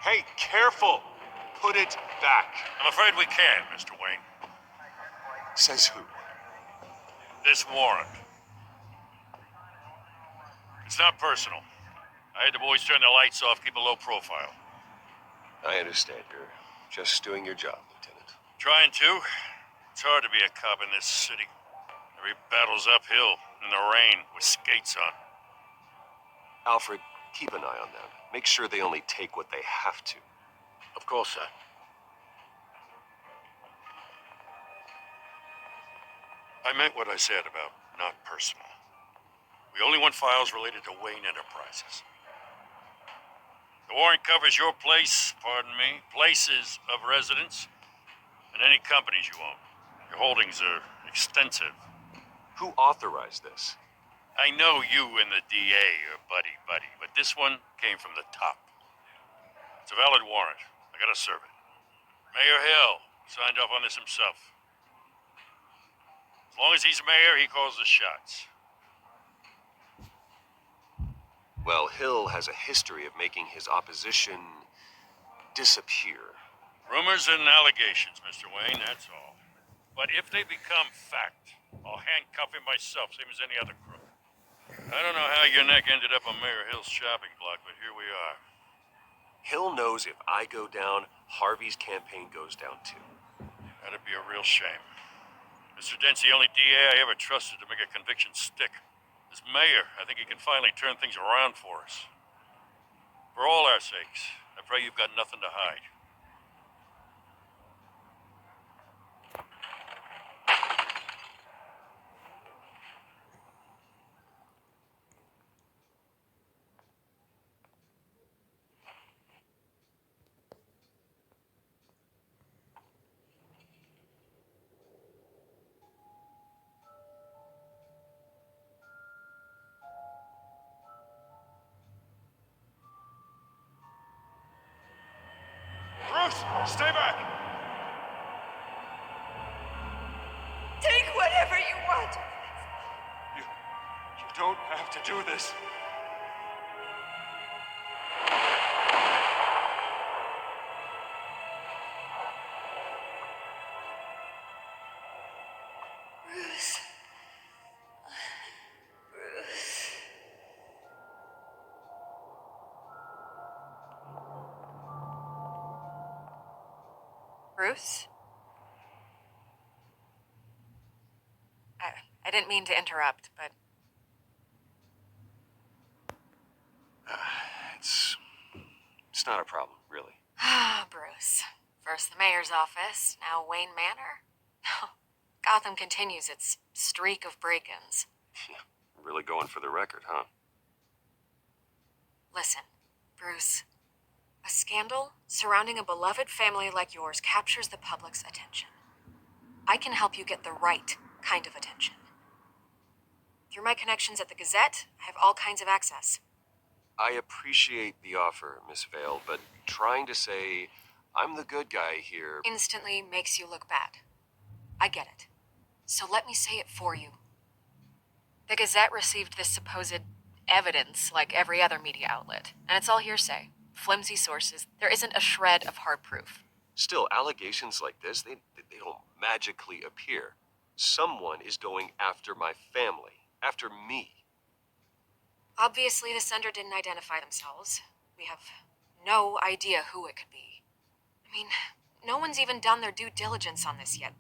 Hey, careful! Put it back. I'm afraid we can't, Mr. Wayne. Says who? This warrant. It's not personal. I had the boys turn the lights off, keep a low profile. I understand. You're just doing your job, Lieutenant. Trying to. It's hard to be a cop in this city. Every battle's uphill, in the rain, with skates on. Alfred, keep an eye on them. Make sure they only take what they have to. Of course, sir. I meant what I said about not personal. We only want files related to Wayne Enterprises. The warrant covers your place, pardon me, places of residence, and any companies you own. Your holdings are extensive. Who authorized this? I know you and the DA are buddy-buddy, but this one came from the top. It's a valid warrant. I gotta serve it. Mayor Hill signed off on this himself. As long as he's mayor, he calls the shots. Well, Hill has a history of making his opposition disappear. Rumors and allegations, Mr. Wayne, that's all. But if they become fact, I'll handcuff him myself, same as any other crook. I don't know how your neck ended up on Mayor Hill's shopping block, but here we are. Hill knows if I go down, Harvey's campaign goes down too. That'd be a real shame. Mr. Dent's the only DA I ever trusted to make a conviction stick. As mayor, I think he can finally turn things around for us. For all our sakes, I pray you've got nothing to hide. Bruce, stay back! Take whatever you want. You don't have to do this. Bruce. Bruce. Bruce? I didn't mean to interrupt, but... It's not a problem, really. Ah, Bruce. First the mayor's office, now Wayne Manor. Gotham continues its streak of break-ins. Yeah, really going for the record, huh? Listen, Bruce. A scandal surrounding a beloved family like yours captures the public's attention. I can help you get the right kind of attention. Through my connections at the Gazette, I have all kinds of access. I appreciate the offer, Miss Vale, but trying to say I'm the good guy here... Instantly makes you look bad. I get it. So let me say it for you. The Gazette received this supposed evidence like every other media outlet, and it's all hearsay. Flimsy sources. There isn't a shred of hard proof. Still, allegations like this, they don't magically appear. Someone is going after my family, after me. Obviously, the sender didn't identify themselves. We have no idea who it could be. I mean, no one's even done their due diligence on this yet.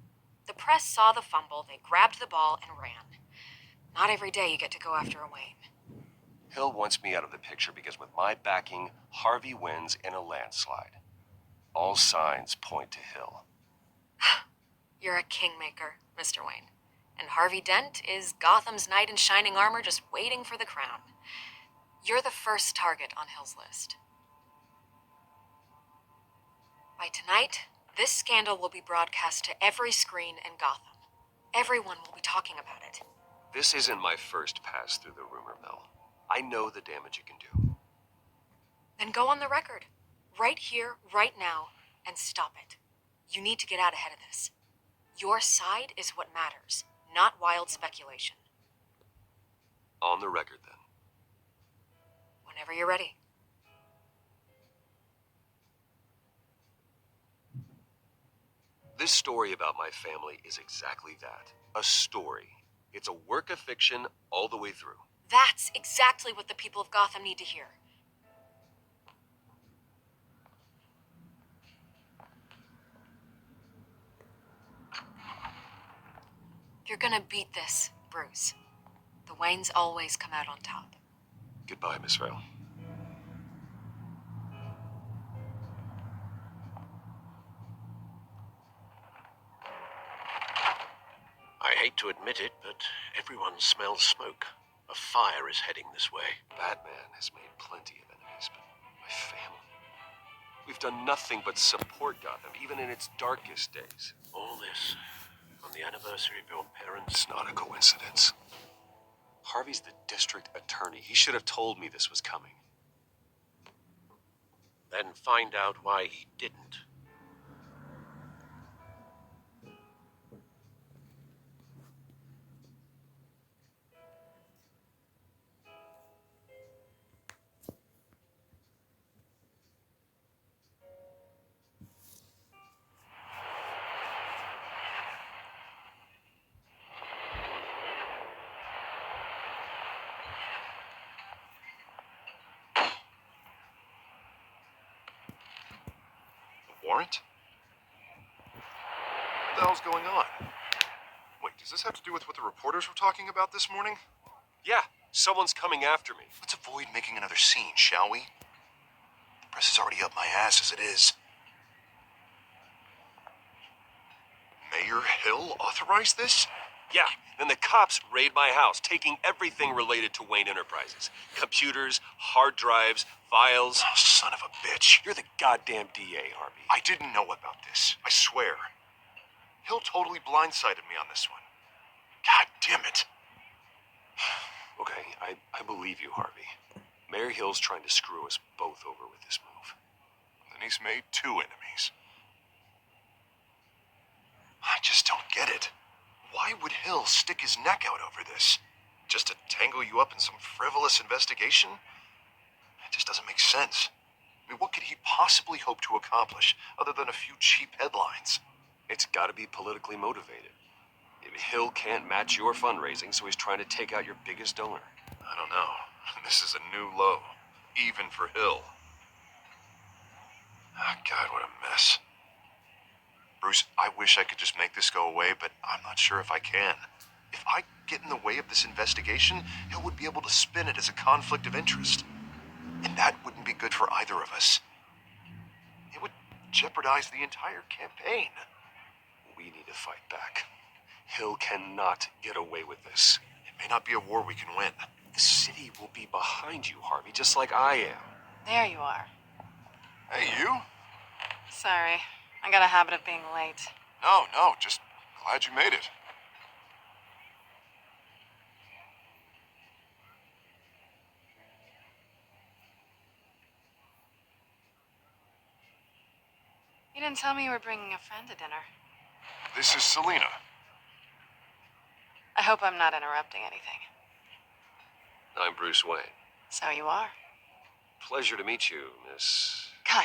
The press saw the fumble, they grabbed the ball, and ran. Not every day you get to go after a Wayne. Hill wants me out of the picture because with my backing, Harvey wins in a landslide. All signs point to Hill. You're a kingmaker, Mr. Wayne. And Harvey Dent is Gotham's knight in shining armor just waiting for the crown. You're the first target on Hill's list. By tonight, this scandal will be broadcast to every screen in Gotham. Everyone will be talking about it. This isn't my first pass through the rumor mill. I know the damage it can do. Then go on the record. Right here, right now, and stop it. You need to get out ahead of this. Your side is what matters, not wild speculation. On the record, then. Whenever you're ready. This story about my family is exactly that. A story. It's a work of fiction all the way through. That's exactly what the people of Gotham need to hear. You're gonna beat this, Bruce. The Waynes always come out on top. Goodbye, Miss Vale. I hate to admit it, but everyone smells smoke. A fire is heading this way. Batman has made plenty of enemies, but my family. We've done nothing but support Gotham, even in its darkest days. All this on the anniversary of your parents. It's not a coincidence. Harvey's the district attorney. He should have told me this was coming. Then find out why he didn't. Warrant? What the hell's going on? Wait, does this have to do with what the reporters were talking about this morning? Yeah, someone's coming after me. Let's avoid making another scene, shall we? The press is already up my ass as it is. Mayor Hill authorized this? Yeah, then the cops raid my house, taking everything related to Wayne Enterprises. Computers, hard drives, files. Oh, son of a bitch. You're the goddamn DA, Harvey. I didn't know about this. I swear. Hill totally blindsided me on this one. God damn it. Okay, I believe you, Harvey. Mayor Hill's trying to screw us both over with this move. Then he's made two enemies. I just don't get it. Why would Hill stick his neck out over this? Just to tangle you up in some frivolous investigation? It just doesn't make sense. I mean, what could he possibly hope to accomplish other than a few cheap headlines? It's gotta be politically motivated. Hill can't match your fundraising, so he's trying to take out your biggest donor. I don't know. This is a new low, even for Hill. Ah, God, what a mess. Bruce, I wish I could just make this go away, but I'm not sure if I can. If I get in the way of this investigation, Hill would be able to spin it as a conflict of interest. And that wouldn't be good for either of us. It would jeopardize the entire campaign. We need to fight back. Hill cannot get away with this. It may not be a war we can win. The city will be behind you, Harvey, just like I am. There you are. Hey, you? Sorry. I got a habit of being late. No, just glad you made it. You didn't tell me you were bringing a friend to dinner. This is Selena. I hope I'm not interrupting anything. I'm Bruce Wayne. So you are. Pleasure to meet you, Miss... Kyle.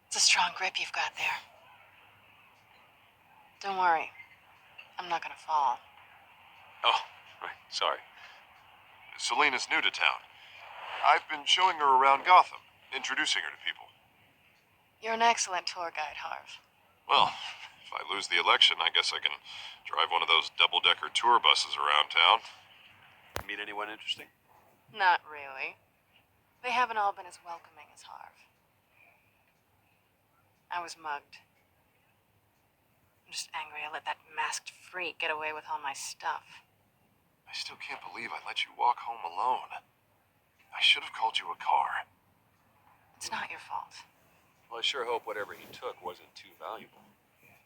It's a strong grip you've got there. Don't worry. I'm not gonna fall. Oh, right, sorry. Selena's new to town. I've been showing her around Gotham, introducing her to people. You're an excellent tour guide, Harv. Well, if I lose the election, I guess I can drive one of those double-decker tour buses around town. Meet anyone interesting? Not really. They haven't all been as welcoming as Harv. I was mugged. I'm just angry I let that masked freak get away with all my stuff. I still can't believe I let you walk home alone. I should have called you a car. It's not your fault. Well, I sure hope whatever he took wasn't too valuable.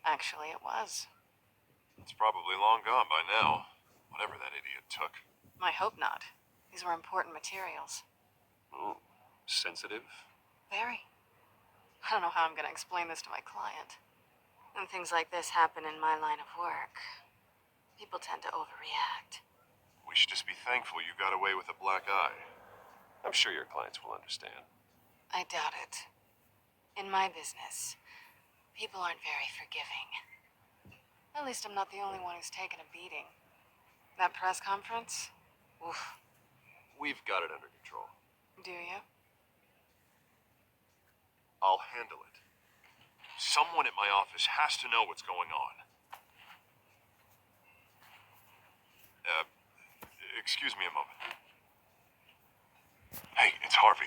Actually, it was. It's probably long gone by now, whatever that idiot took. I hope not. These were important materials. Oh, sensitive? Very. I don't know how I'm going to explain this to my client. When things like this happen in my line of work, people tend to overreact. We should just be thankful you got away with a black eye. I'm sure your clients will understand. I doubt it. In my business, people aren't very forgiving. At least I'm not the only one who's taken a beating. That press conference? Oof. We've got it under control. Do you? I'll handle it. Someone at my office has to know what's going on. Excuse me a moment. Hey, it's Harvey.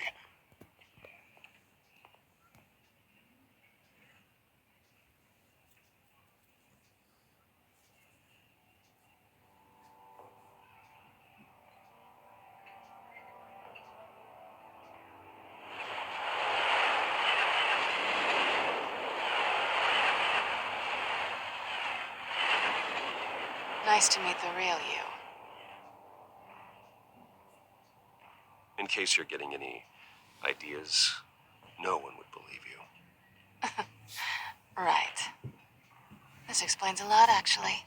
Nice to meet the real you. In case you're getting any ideas, no one would believe you. Right. This explains a lot, actually.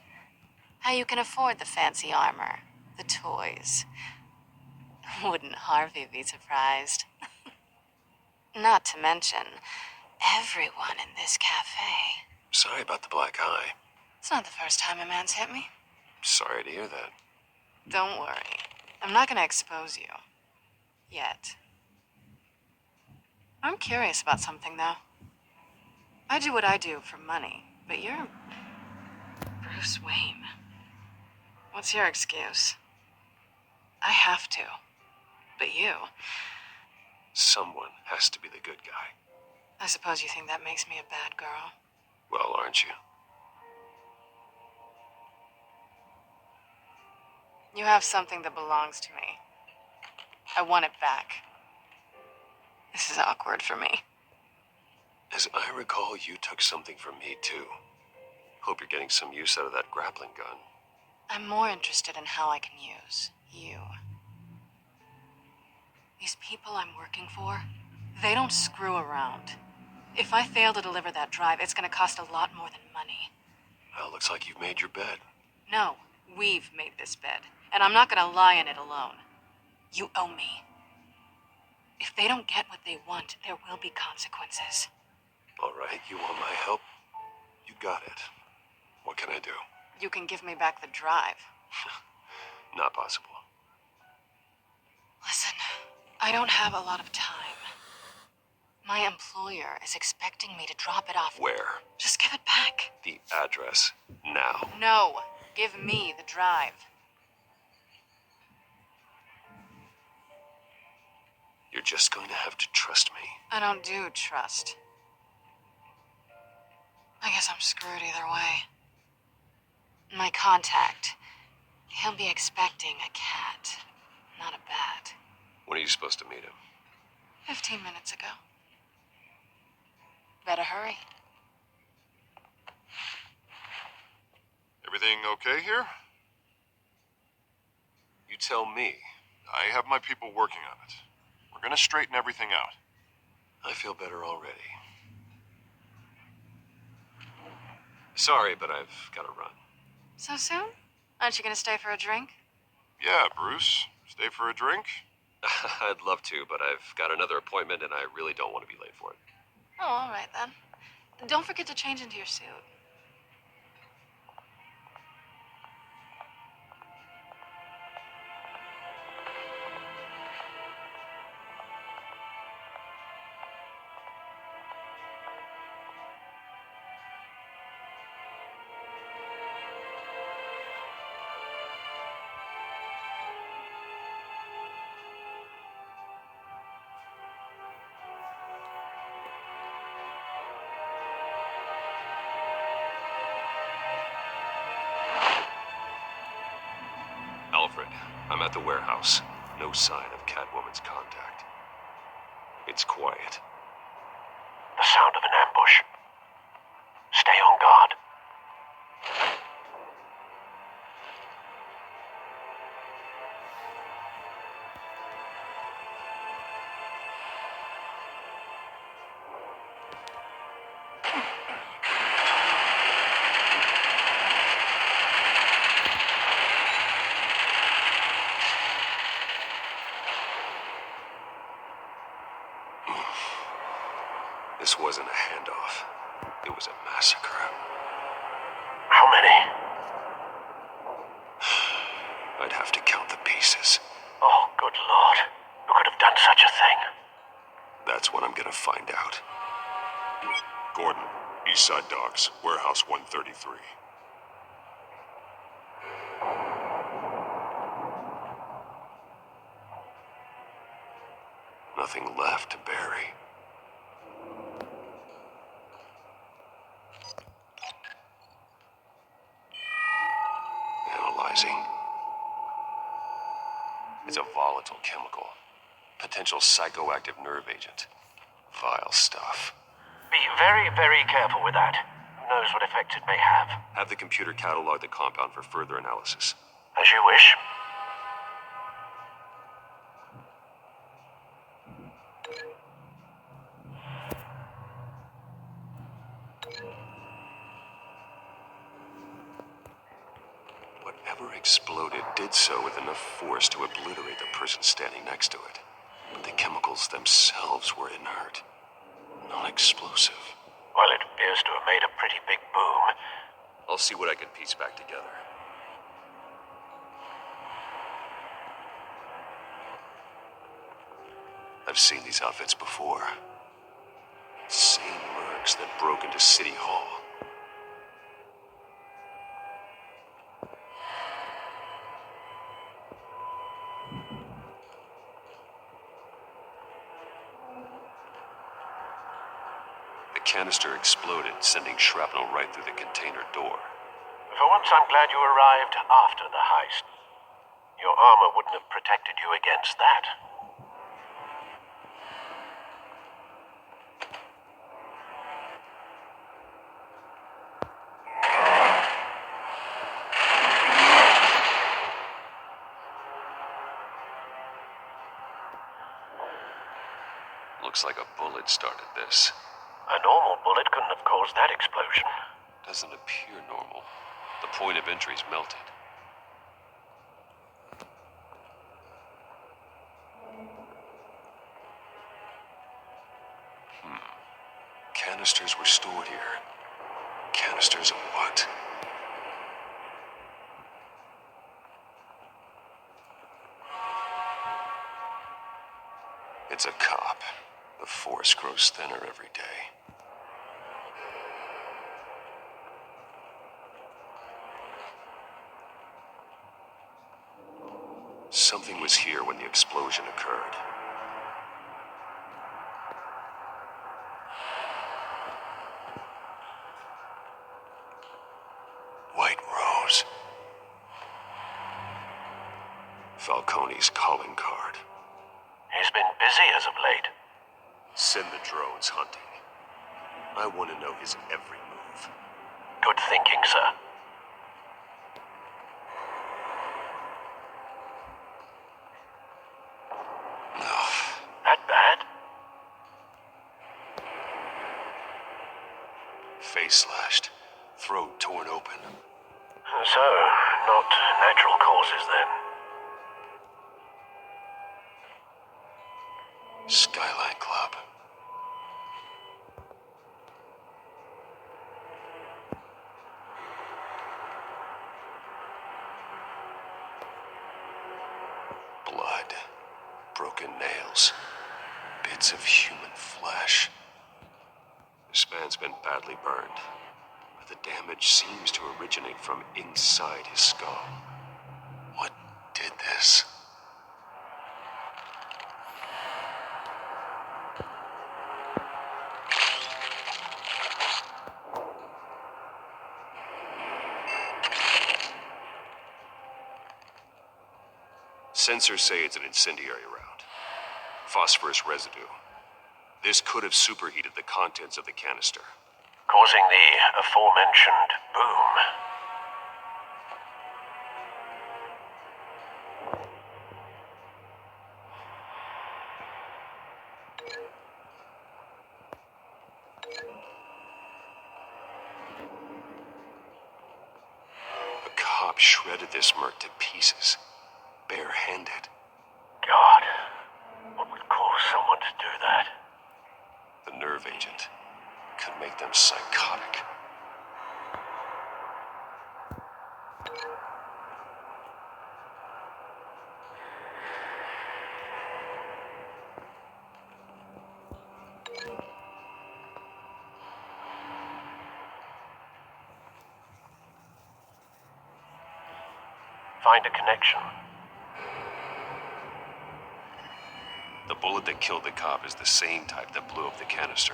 How you can afford the fancy armor, the toys. Wouldn't Harvey be surprised? Not to mention, everyone in this cafe. Sorry about the black eye. It's not the first time a man's hit me. Sorry to hear that. Don't worry. I'm not gonna expose you. Yet. I'm curious about something, though. I do what I do for money, but you're Bruce Wayne. What's your excuse? I have to. But you, Someone has to be the good guy. I suppose you think that makes me a bad girl. Well, aren't you? You have something that belongs to me. I want it back. This is awkward for me. As I recall, you took something from me, too. Hope you're getting some use out of that grappling gun. I'm more interested in how I can use you. These people I'm working for, they don't screw around. If I fail to deliver that drive, it's gonna cost a lot more than money. Well, looks like you've made your bed. No, we've made this bed, and I'm not gonna lie in it alone. You owe me. If they don't get what they want, there will be consequences. All right, you want my help? You got it. What can I do? You can give me back the drive. Not possible. Listen, I don't have a lot of time. My employer is expecting me to drop it off. Where? Just give it back. The address. Now. No, give me the drive. You're just going to have to trust me. I don't do trust. I guess I'm screwed either way. My contact, he'll be expecting a cat, not a bat. When are you supposed to meet him? 15 minutes ago. Better hurry. Everything okay here? You tell me. I have my people working on it. We're gonna straighten everything out. I feel better already. Sorry, but I've got to run. So soon? Aren't you gonna stay for a drink? Yeah, Bruce. Stay for a drink? I'd love to, but I've got another appointment and I really don't want to be late for it. Oh, all right then. Don't forget to change into your suit. Alfred, I'm at the warehouse. No sign of Catwoman's contact. It's quiet. The sound of an ambush. Stay on guard. standoff. It was a massacre. How many? I'd have to count the pieces. Oh, good Lord. Who could have done such a thing? That's what I'm gonna find out. Gordon, Eastside Docks, Warehouse 133. Nothing left to bury. Analyzing. It's a volatile chemical. Potential psychoactive nerve agent. Vile stuff. Be very, very careful with that. Who knows what effect it may have? Have the computer catalog the compound for further analysis. As you wish. Whatever exploded did so with enough force to obliterate the person standing next to it. But the chemicals themselves were inert. Non-explosive. Well, it appears to have made a pretty big boom. I'll see what I can piece back together. I've seen these outfits before. Same mercs that broke into City Hall. The canister exploded, sending shrapnel right through the container door. For once, I'm glad you arrived after the heist. Your armor wouldn't have protected you against that. Looks like a bullet started this. A normal bullet couldn't have caused that explosion. Doesn't appear normal. The point of entry's melted. Canisters were stored here. Canisters of what? It's a cop. The force grows thinner every day. Something was here when the explosion occurred. White Rose. Falcone's calling card. He's been busy as of late. Send the drones hunting. I want to know his every move. Good thinking, sir. That bad? Face slashed. Throat torn open. So, not natural causes then. Skyline Club. Blood. Broken nails. Bits of human flesh. This man's been badly burned, but the damage seems to originate from inside his skull. What did this? Sensors say it's an incendiary round. Phosphorus residue. This could have superheated the contents of the canister. Causing the aforementioned boom. A cop shredded this merc to pieces, barehanded. God, what would cause someone to do that? The nerve agent. make them psychotic. Find a connection. The bullet that killed the cop is the same type that blew up the canister.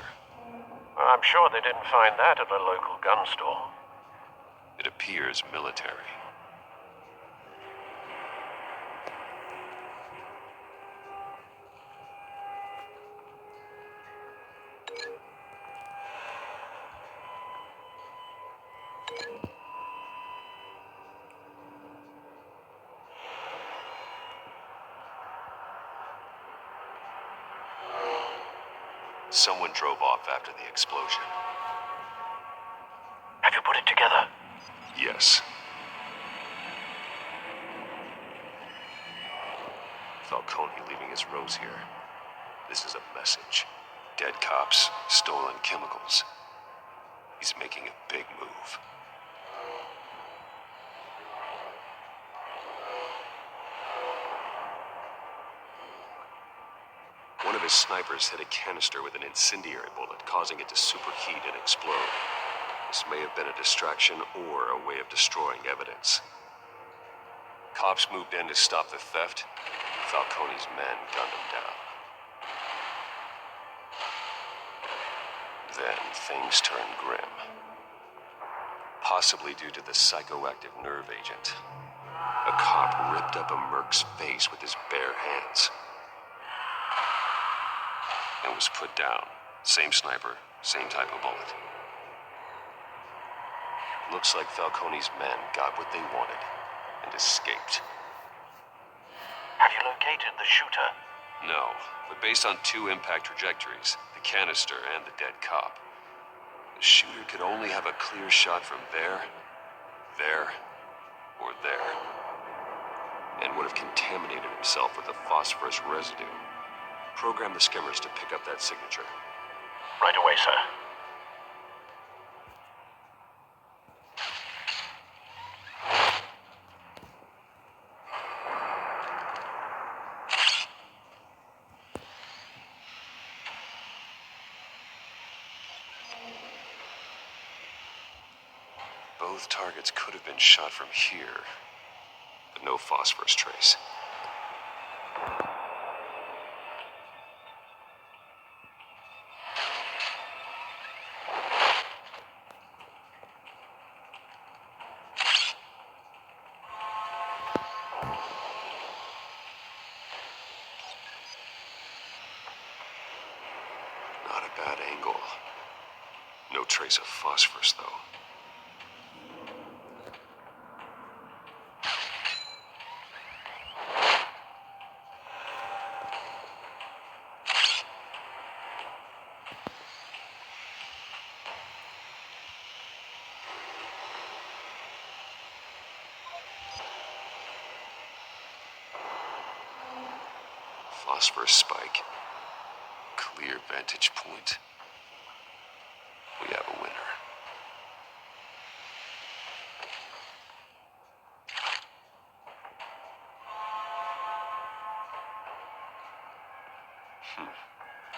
Well, I'm sure they didn't find that at a local gun store. It appears military. Someone drove off after the explosion. Have you put it together? Yes. Falcone leaving his rose here. This is a message. Dead cops, stolen chemicals. He's making a big move. One of his snipers hit a canister with an incendiary bullet, causing it to superheat and explode. This may have been a distraction or a way of destroying evidence. Cops moved in to stop the theft. Falcone's men gunned him down. Then things turned grim. Possibly due to the psychoactive nerve agent. A cop ripped up a merc's face with his bare hands. And was put down. Same sniper, same type of bullet. Looks like Falcone's men got what they wanted and escaped. Have you located the shooter? No, but based on two impact trajectories, the canister and the dead cop, the shooter could only have a clear shot from there, or there, and would have contaminated himself with the phosphorus residue. Program the skimmers to pick up that signature. Right away, sir. Both targets could have been shot from here, but no phosphorus trace. Not a bad angle. No trace of phosphorus, though. Phosphorus spike. Clear vantage point. We have a winner.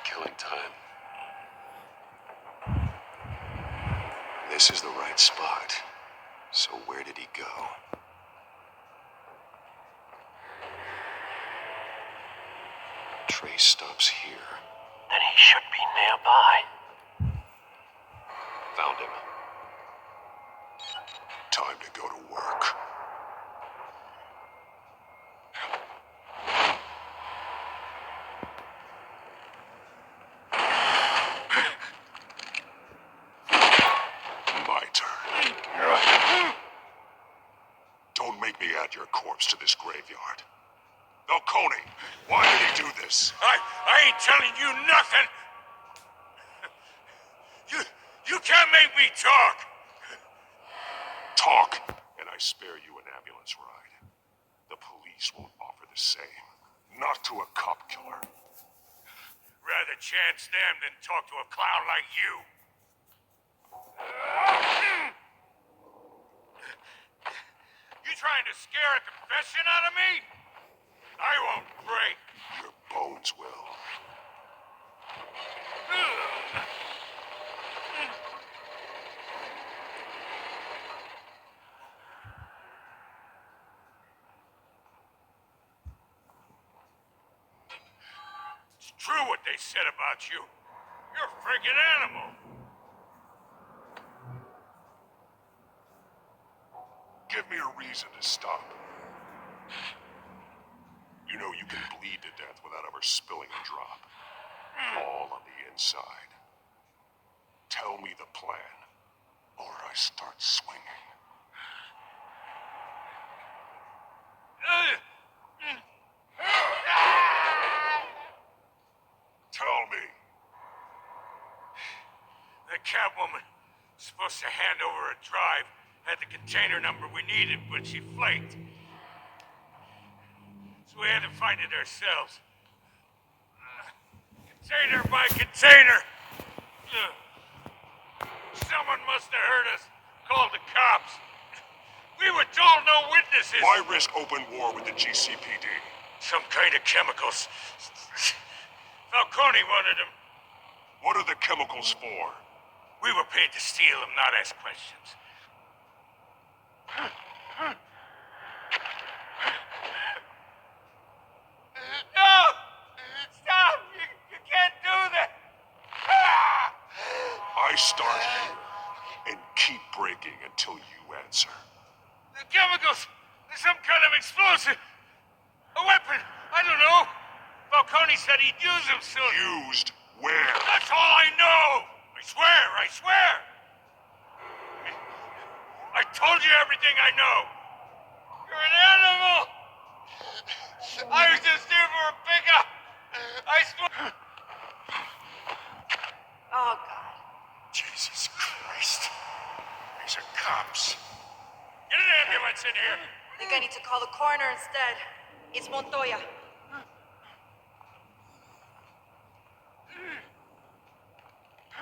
Killing time. This is the right spot. So where did he go? Trace stops here. Then he should be nearby. Found him. Time to go to work. My turn. Don't make me add your corpse to this graveyard. Falcone, why did he do this? I ain't telling you nothing. You can't make me talk. Talk, and I spare you an ambulance ride. The police won't offer the same. Not to a cop killer. Rather chance them than talk to a clown like you. confession out of me? I won't break. Your bones will. It's true what they said about you. You're a freaking animal. Give me a reason to stop. You know you can bleed to death without ever spilling a drop. All on the inside. Tell me the plan, or I start swinging. Tell me. The Catwoman was supposed to hand over a drive, had the container number we needed, but she flaked. So we had to find it ourselves. Container by container. Someone must have heard us. Called the cops. We were told no witnesses. Why risk open war with the GCPD? Some kind of chemicals. Falcone wanted them. What are the chemicals for? We were paid to steal them, not ask questions. No! Stop! You can't do that! I start here and keep breaking until you answer. The chemicals! They're some kind of explosive! A weapon! I don't know! Falcone said he'd use them soon. Used where? That's all I know! I swear! I told you everything I know! You're an animal! I was just here for a pickup! I swear! Oh, God. Jesus Christ. These are cops. Get an ambulance in here! I think I need to call the coroner instead. It's Montoya.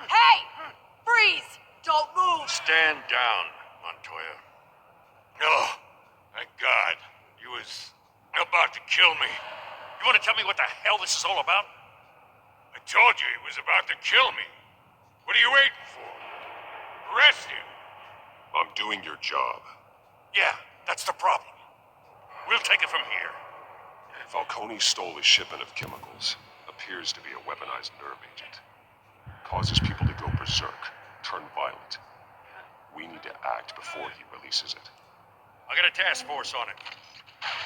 Hey! Freeze! Don't move! Stand down, Montoya. No, thank God. He was about to kill me. You want to tell me what the hell this is all about? I told you he was about to kill me. What are you waiting for? Arrest him. I'm doing your job. Yeah, that's the problem. We'll take it from here. Falcone stole a shipment of chemicals. Appears to be a weaponized nerve agent. Causes people to go berserk, turn violent. We need to act before he releases it. I got a task force on it.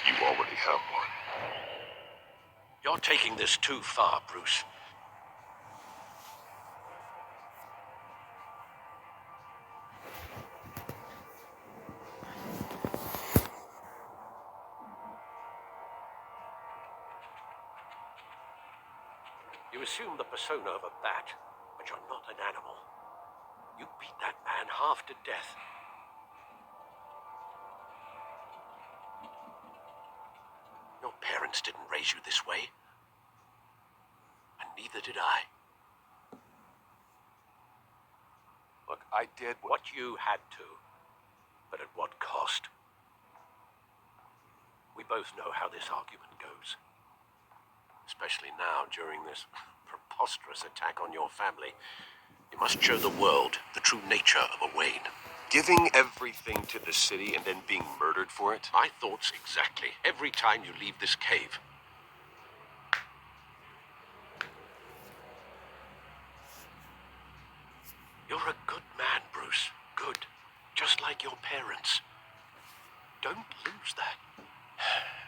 You already have one. You're taking this too far, Bruce. You assume the persona of a bat, but you're not an animal. You beat that man half to death. Your parents didn't raise you this way. And neither did I. Look, I did What you had to, but at what cost? We both know how this argument goes. Especially now, during this preposterous attack on your family. You must show the world the true nature of a Wayne. Giving everything to the city and then being murdered for it? My thoughts exactly every time you leave this cave. You're a good man, Bruce. Good. Just like your parents. Don't lose that.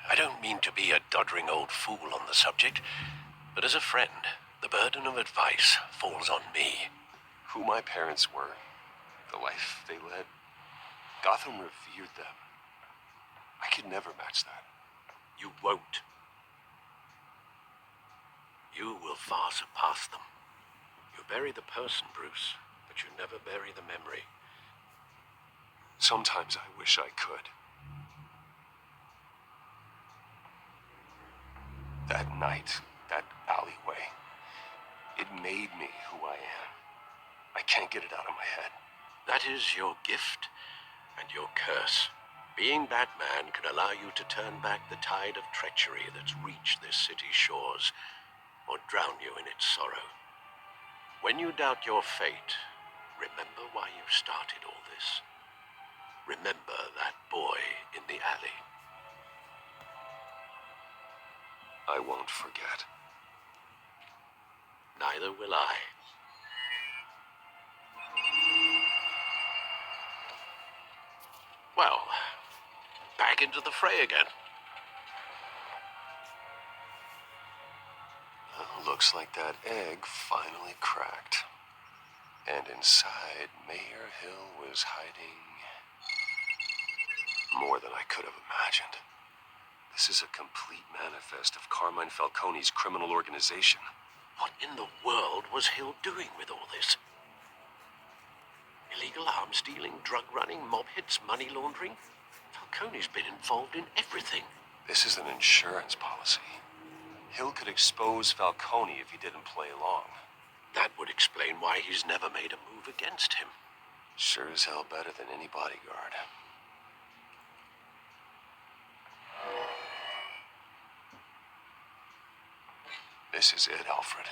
I don't mean to be a doddering old fool on the subject, but as a friend, the burden of advice falls on me. Who my parents were, the life they led, Gotham revered them. I could never match that. You won't. You will far surpass them. You bury the person, Bruce, but you never bury the memory. Sometimes I wish I could. That night, that alleyway, it made me who I am. I can't get it out of my head. That is your gift and your curse. Being Batman can allow you to turn back the tide of treachery that's reached this city's shores, or drown you in its sorrow. When you doubt your fate, remember why you started all this. Remember that boy in the alley. I won't forget. Neither will I. Well, back into the fray again. Looks like that egg finally cracked. And inside, Mayor Hill was hiding more than I could have imagined. This is a complete manifest of Carmine Falcone's criminal organization. What in the world was Hill doing with all this? Illegal arms dealing, drug running, mob hits, money laundering? Falcone's been involved in everything. This is an insurance policy. Hill could expose Falcone if he didn't play along. That would explain why he's never made a move against him. Sure as hell better than any bodyguard. This is it, Alfred.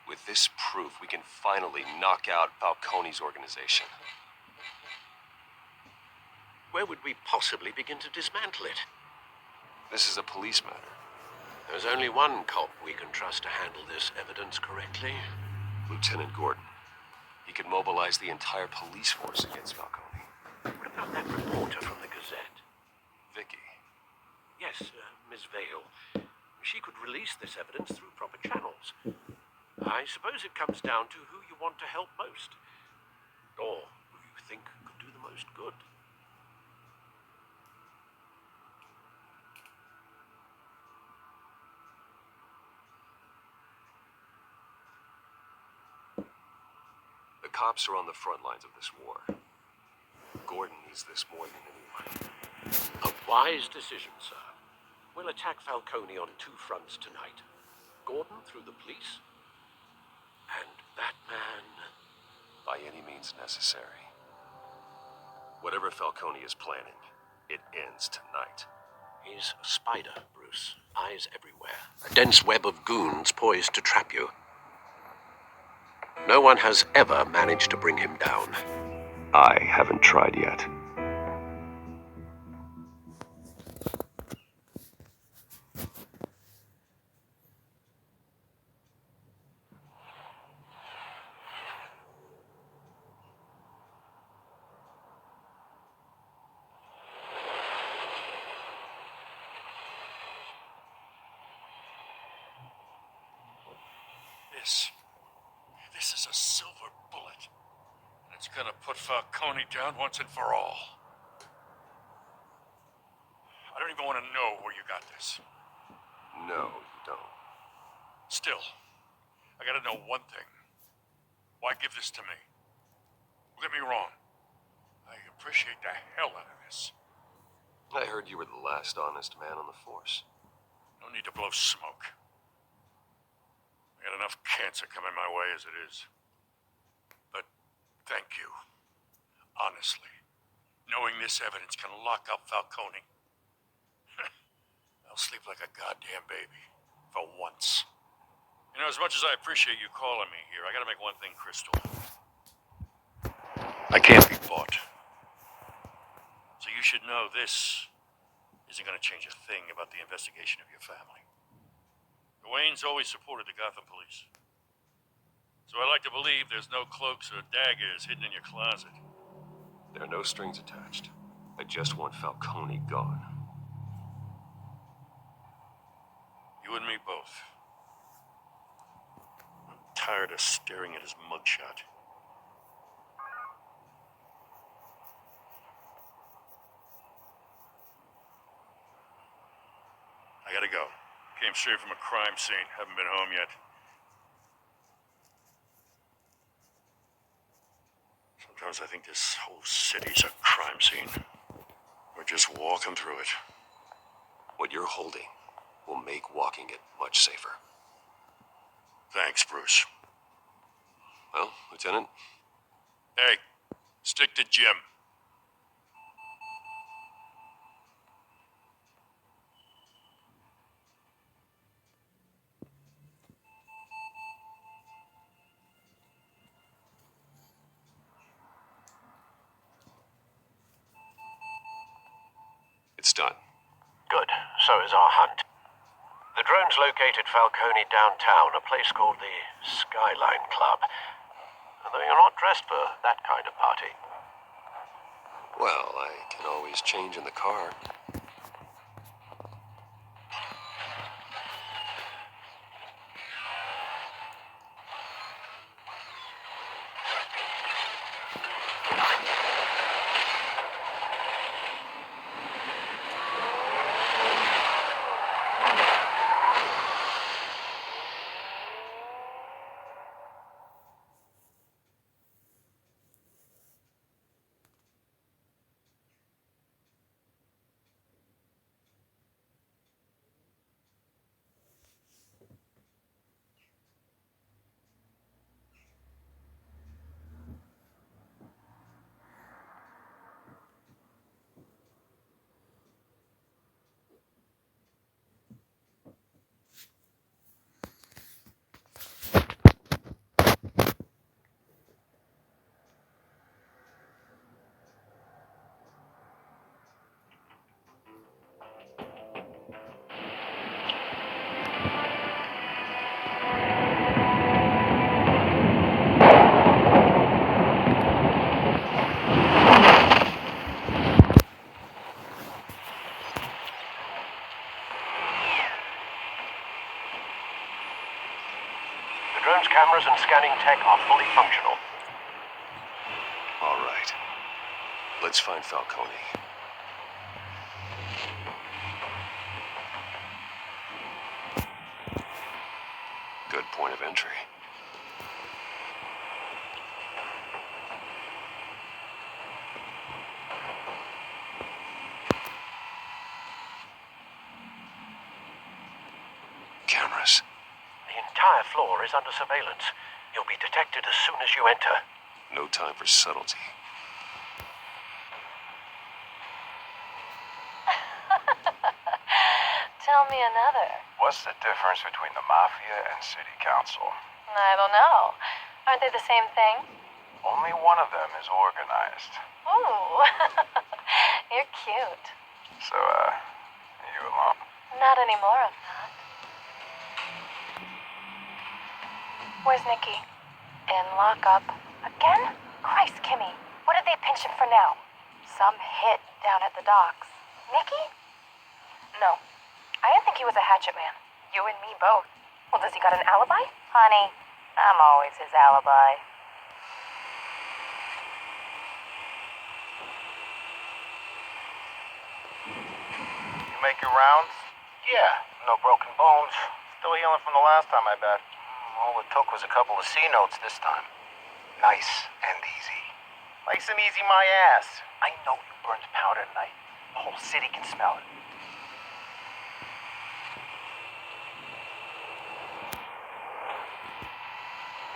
With this proof, we can finally knock out Falcone's organization. Where would we possibly begin to dismantle it? This is a police matter. There's only one cop we can trust to handle this evidence correctly. Lieutenant Gordon. He could mobilize the entire police force against Falcone. What about that reporter from the Gazette? Vicky. Yes, Miss Vale. She could release this evidence through proper channels. I suppose it comes down to who you want to help most. Or who you think could do the most good. The cops are on the front lines of this war. Gordon needs this more than anyone. A wise decision, sir. We'll attack Falcone on two fronts tonight. Gordon through the police, and Batman by any means necessary. Whatever Falcone is planning, it ends tonight. He's a spider, Bruce. Eyes everywhere. A dense web of goons poised to trap you. No one has ever managed to bring him down. I haven't tried yet. This is a silver bullet. And it's gonna put Falcone down once and for all. I don't even want to know where you got this. No, you don't. Still, I gotta know one thing. Why give this to me? Don't get me wrong. I appreciate the hell out of this. I heard you were the last honest man on the force. No need to blow smoke. I got enough cancer coming my way as it is. But thank you. Honestly. Knowing this evidence can lock up Falcone. I'll sleep like a goddamn baby. For once. You know, as much as I appreciate you calling me here, I gotta make one thing crystal. I can't be bought. So you should know this isn't gonna change a thing about the investigation of your family. The Waynes always supported the Gotham police. So I like to believe there's no cloaks or daggers hidden in your closet. There are no strings attached. I just want Falcone gone. You and me both. I'm tired of staring at his mugshot. I gotta go. Came straight from a crime scene. Haven't been home yet. Sometimes I think this whole city's a crime scene. We're just walking through it. What you're holding will make walking it much safer. Thanks, Bruce. Well, Lieutenant? Hey, stick to Jim. So is our hunt. The drones located Falcone downtown, a place called the Skyline Club. Though you're not dressed for that kind of party. Well, I can always change in the car. The drone's cameras and scanning tech are fully functional. All right. Let's find Falcone. Good point of entry. Cameras. The entire floor is under surveillance. You'll be detected as soon as you enter. No time for subtlety. Tell me another. What's the difference between the Mafia and City Council? I don't know. Aren't they the same thing? Only one of them is organized. Ooh, you're cute. So, you alone? Not anymore, I'm not. Where's Nikki? In lockup. Again? Christ, Kimmy. What did they pinch him for now? Some hit down at the docks. Nikki? No. I didn't think he was a hatchet man. You and me both. Well, does he got an alibi? Honey, I'm always his alibi. You make your rounds? Yeah, no broken bones. Still healing from the last time, I bet. All it took was a couple of C notes this time. Nice and easy. Nice and easy, my ass. I know you burned powder tonight. The whole city can smell it.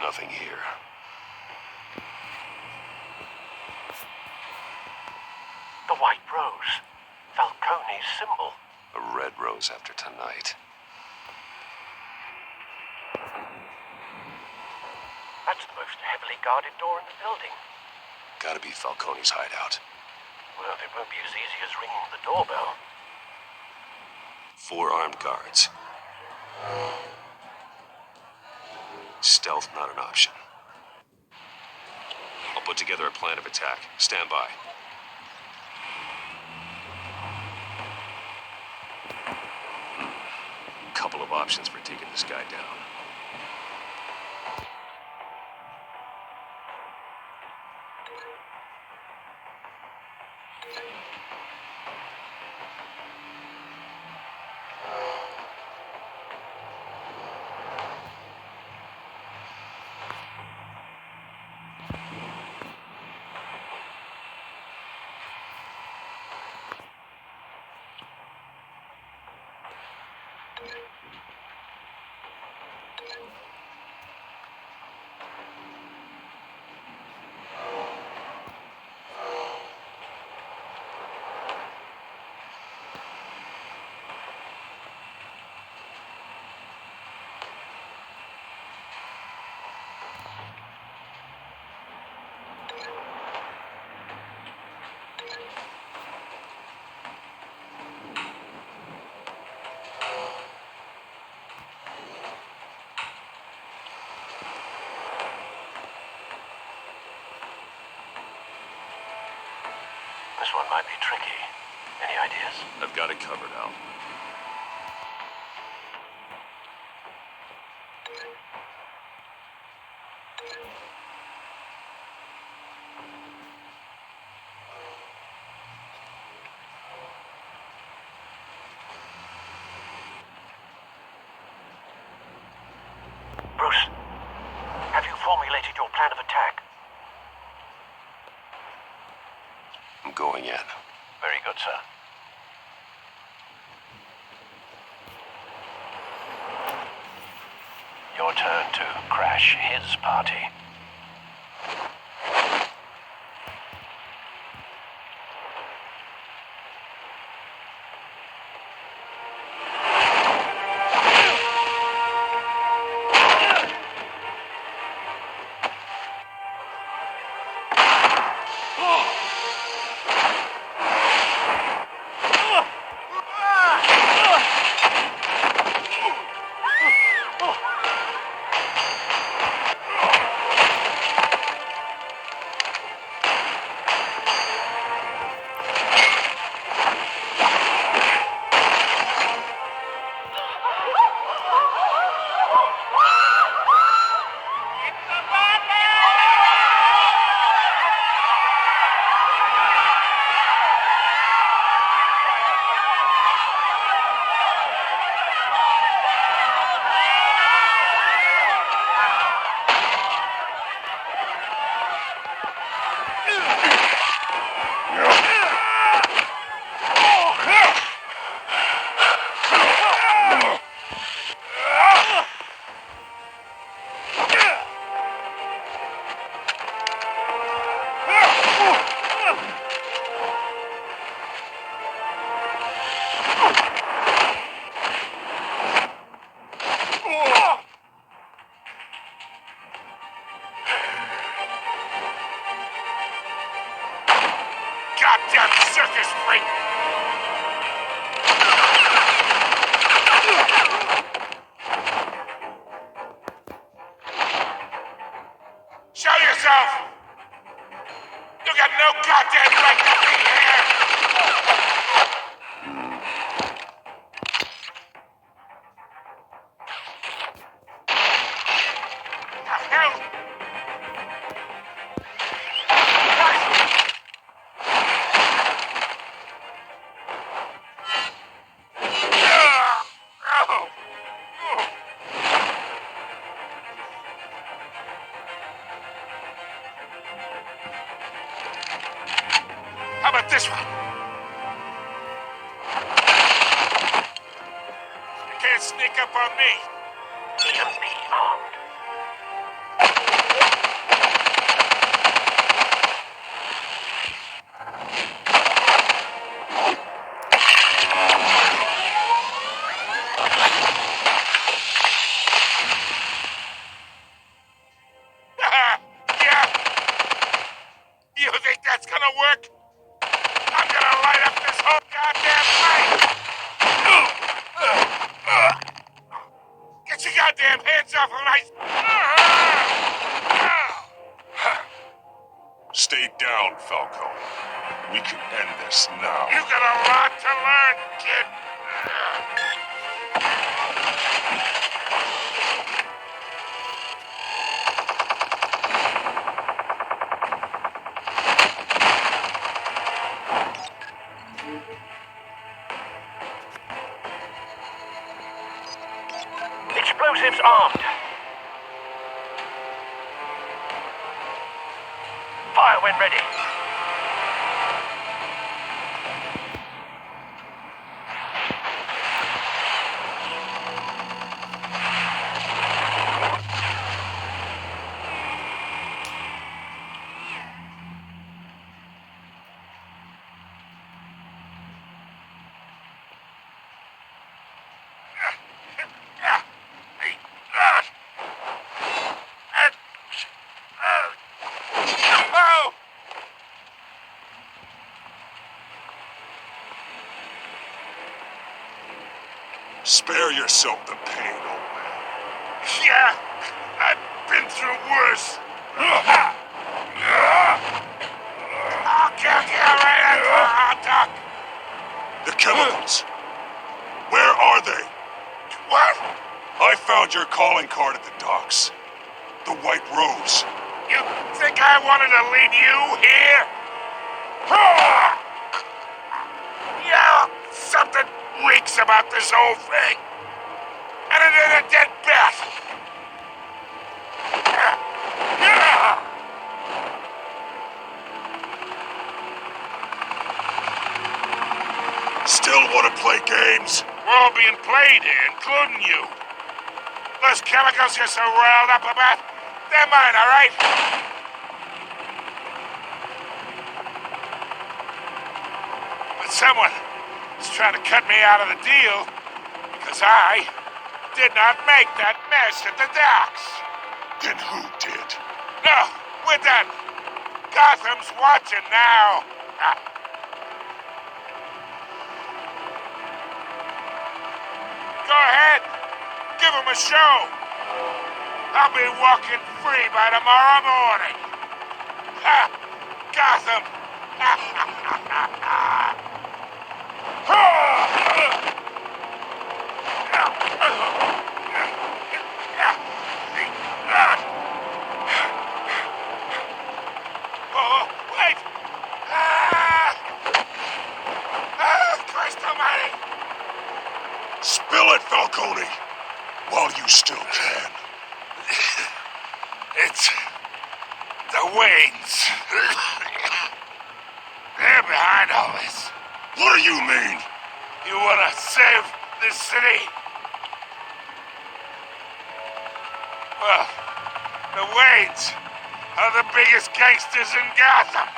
Nothing here. The white rose. Falcone's symbol. A red rose after tonight. That's the most heavily guarded door in the building. Gotta be Falcone's hideout. Well, it won't be as easy as ringing the doorbell. 4 armed guards. Stealth not an option. I'll put together a plan of attack. Stand by. Couple of options for taking this guy down. This one might be tricky. Any ideas? I've got it covered, Al. Bruce, have you formulated your plan of attack? I'm going in. Very good, sir. Your turn to crash his party. Goddamn circus freak! Show yourself! You got no goddamn right to be here! The hell? How about this one? You can't sneak up on me. Enemy armed. Yeah? You think that's gonna work? I'm gonna light up this whole goddamn place! Get your goddamn hands off of my... Stay down, Falco. We can end this now. You got a lot to learn, kid. Explosives armed. Fire when ready. Spare yourself the pain, old man. Yeah, I've been through worse. I'll kill you right after. chemicals. Where are they? What? I found your calling card at the docks. The White Rose. You think I wanted to leave you here? Yeah, something reeks about this whole thing. And it ain't a dead bat. Still want to play games? We're all being played here, including you. Those chemicals you're so riled up about, they're mine, all right? But someone is trying to cut me out of the deal because I did not make that mess at the docks. Then who did? No, we're done. Gotham's watching now. Go ahead. Give him a show. I'll be walking free by tomorrow morning. Ha! Gotham! Oh, wait! Christ almighty! Spill it, Falcone! While you still can. It's the Waynes. They're behind all this. What do you mean? You wanna save this city? Well, the Waynes are the biggest gangsters in Gotham.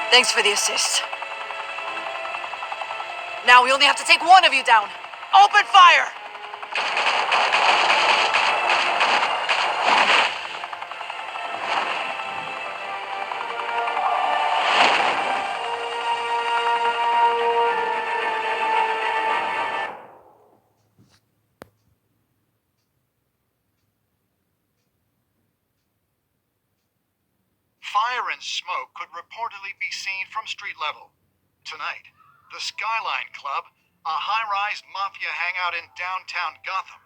Thanks for the assist. Now we only have to take one of you down. Open fire! Fire and smoke could reportedly be seen from street level. Tonight, the Skyline Club, a high-rise mafia hangout in downtown Gotham,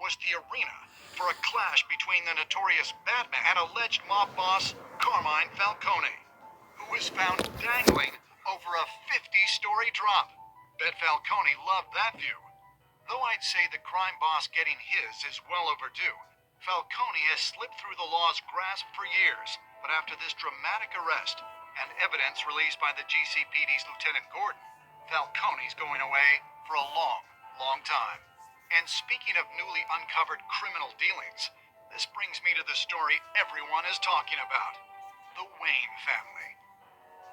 was the arena for a clash between the notorious Batman and alleged mob boss Carmine Falcone, who was found dangling over a 50-story drop. Bet Falcone loved that view. Though I'd say the crime boss getting his is well overdue, Falcone has slipped through the law's grasp for years, but after this dramatic arrest and evidence released by the GCPD's Lieutenant Gordon, Falcone's going away for a long, long time. And speaking of newly uncovered criminal dealings, this brings me to the story everyone is talking about: the Wayne family.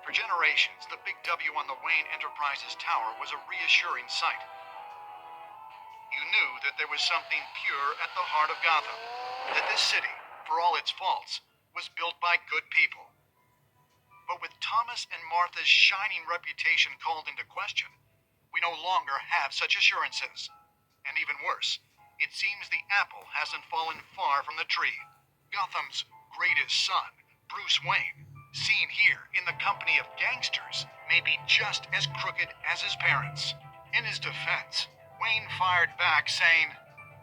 For generations, the big W on the Wayne Enterprises tower was a reassuring sight. You knew that there was something pure at the heart of Gotham, that this city, for all its faults, was built by good people. But with Thomas and Martha's shining reputation called into question, we no longer have such assurances. And even worse, it seems the apple hasn't fallen far from the tree. Gotham's greatest son, Bruce Wayne, seen here in the company of gangsters, may be just as crooked as his parents. In his defense, Wayne fired back saying,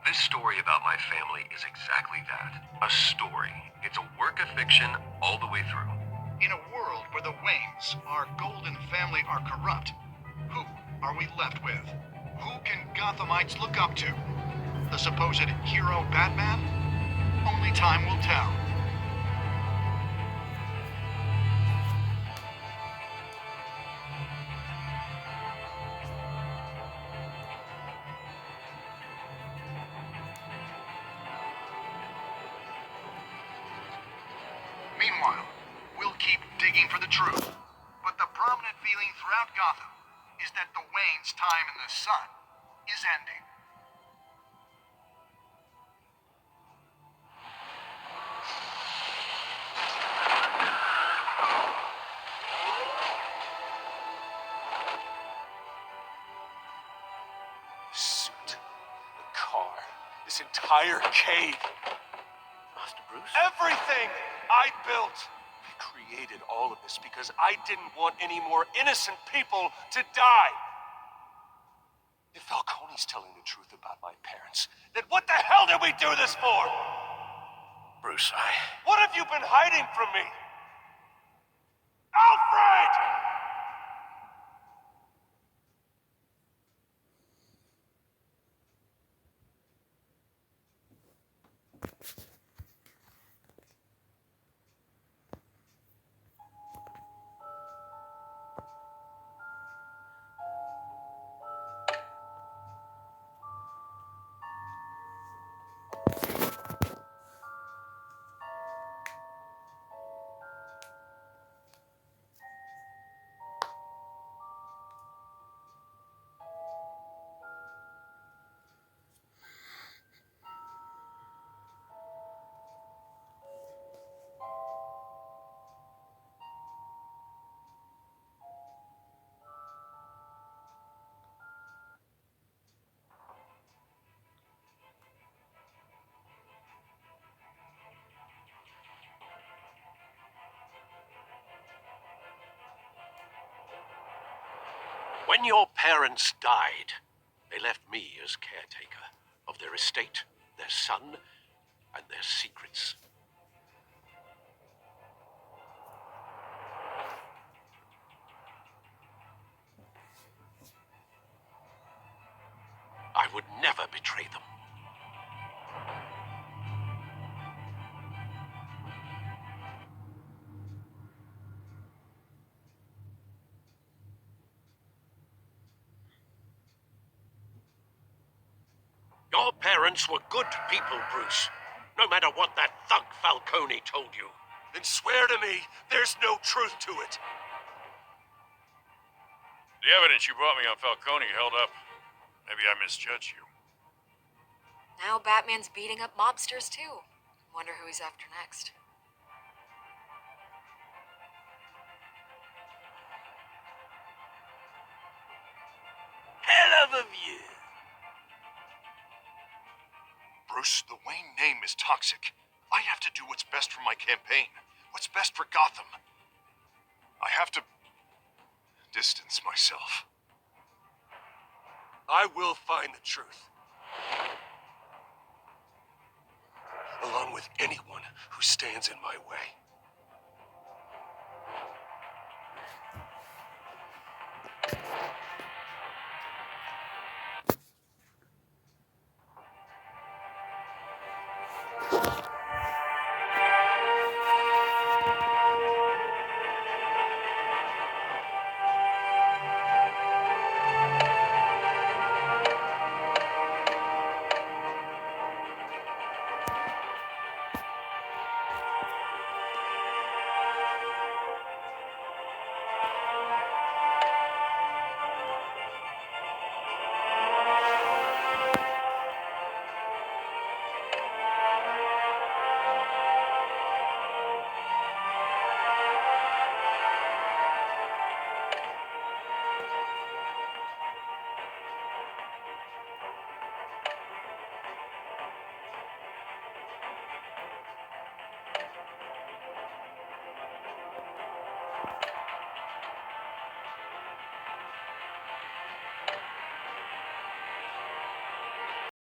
This story about my family is exactly that. A story. It's a work of fiction all the way through. in a world where the Waynes, our golden family, are corrupt, who are we left with? Who can Gothamites look up to? The supposed hero Batman? Only time will tell. Meanwhile, we'll keep digging for the truth. But the prominent feeling throughout Gotham is that the Waynes' time in the sun is ending. Suit. The car. The this entire cave. Master Bruce? Everything I built. I created all of this because I didn't want any more innocent people to die. If Falcone's telling the truth about my parents, then what the hell did we do this for? Bruce, What have you been hiding from me? Alfred! When your parents died, they left me as caretaker of their estate, their son, and their secrets. I would never betray them. Your parents were good people, Bruce. No matter what that thug Falcone told you. Then swear to me there's no truth to it. The evidence you brought me on Falcone held up. Maybe I misjudged you. Now Batman's beating up mobsters too. Wonder who he's after next. Hell of a view. Bruce, the Wayne name is toxic. I have to do what's best for my campaign. What's best for Gotham. I have to distance myself. I will find the truth. Along with anyone who stands in my way.